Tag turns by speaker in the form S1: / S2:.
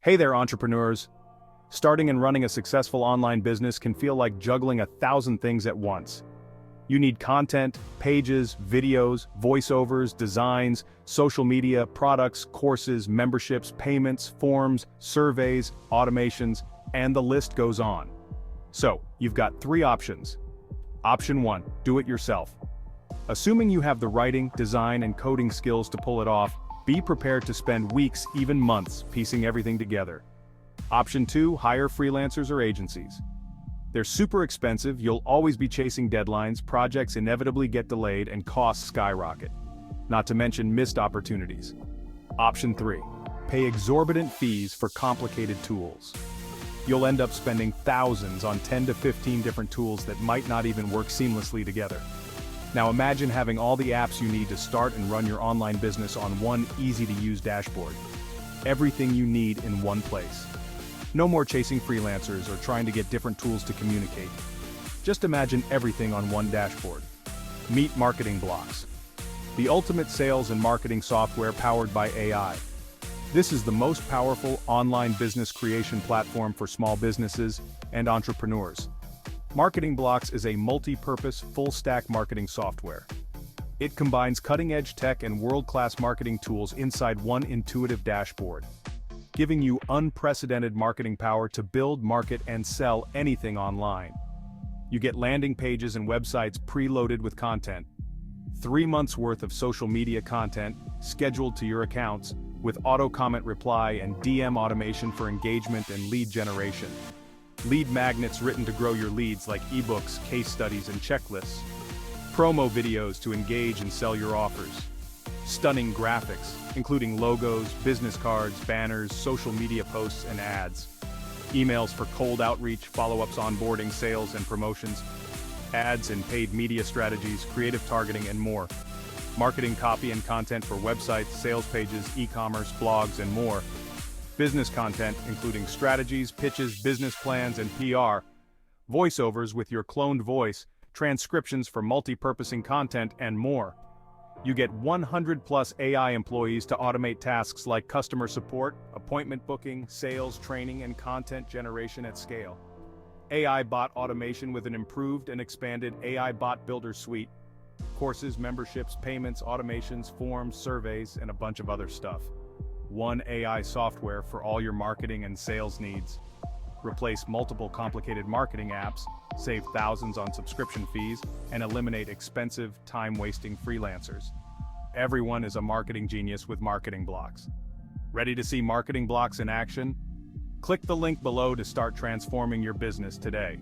S1: Hey there, entrepreneurs. Starting and running a successful online business can feel like juggling 1,000 things at once. You need content, pages, videos, voiceovers, designs, social media, products, courses, memberships, payments, forms, surveys, automations, and the list goes on. So, you've got 3 options. Option 1, do it yourself. Assuming you have the writing, design, and coding skills to pull it off, be prepared to spend weeks, even months, piecing everything together. Option 2, hire freelancers or agencies. They're super expensive, you'll always be chasing deadlines, projects inevitably get delayed, and costs skyrocket. Not to mention missed opportunities. Option 3, pay exorbitant fees for complicated tools. You'll end up spending thousands on 10 to 15 different tools that might not even work seamlessly together. Now imagine having all the apps you need to start and run your online business on one easy-to-use dashboard. Everything you need in one place. No more chasing freelancers or trying to get different tools to communicate. Just imagine everything on one dashboard. Meet MarketingBlocks, the ultimate sales and marketing software powered by AI. This is the most powerful online business creation platform for small businesses and entrepreneurs. MarketingBlocks is a multi-purpose, full-stack marketing software. It combines cutting-edge tech and world-class marketing tools inside one intuitive dashboard, giving you unprecedented marketing power to build, market, and sell anything online. You get landing pages and websites preloaded with content, 3 months worth of social media content scheduled to your accounts, with auto-comment reply and DM automation for engagement and lead generation. Lead magnets written to grow your leads like ebooks, case studies, and checklists. Promo videos to engage and sell your offers. Stunning graphics, including logos, business cards, banners, social media posts, and ads. Emails for cold outreach, follow-ups, onboarding, sales, and promotions. Ads and paid media strategies, creative targeting, and more. Marketing copy and content for websites, sales pages, e-commerce, blogs, and more. Business content, including strategies, pitches, business plans, and PR. Voiceovers with your cloned voice, transcriptions for multi-purposing content, and more. You get 100+ AI employees to automate tasks like customer support, appointment booking, sales, training, and content generation at scale. AI bot automation with an improved and expanded AI bot builder suite. Courses, memberships, payments, automations, forms, surveys, and a bunch of other stuff. One AI software for all your marketing and sales needs. Replace multiple complicated marketing apps, save thousands on subscription fees, and eliminate expensive, time-wasting freelancers. Everyone is a marketing genius with MarketingBlocks. Ready to see MarketingBlocks in action? Click the link below to start transforming your business today.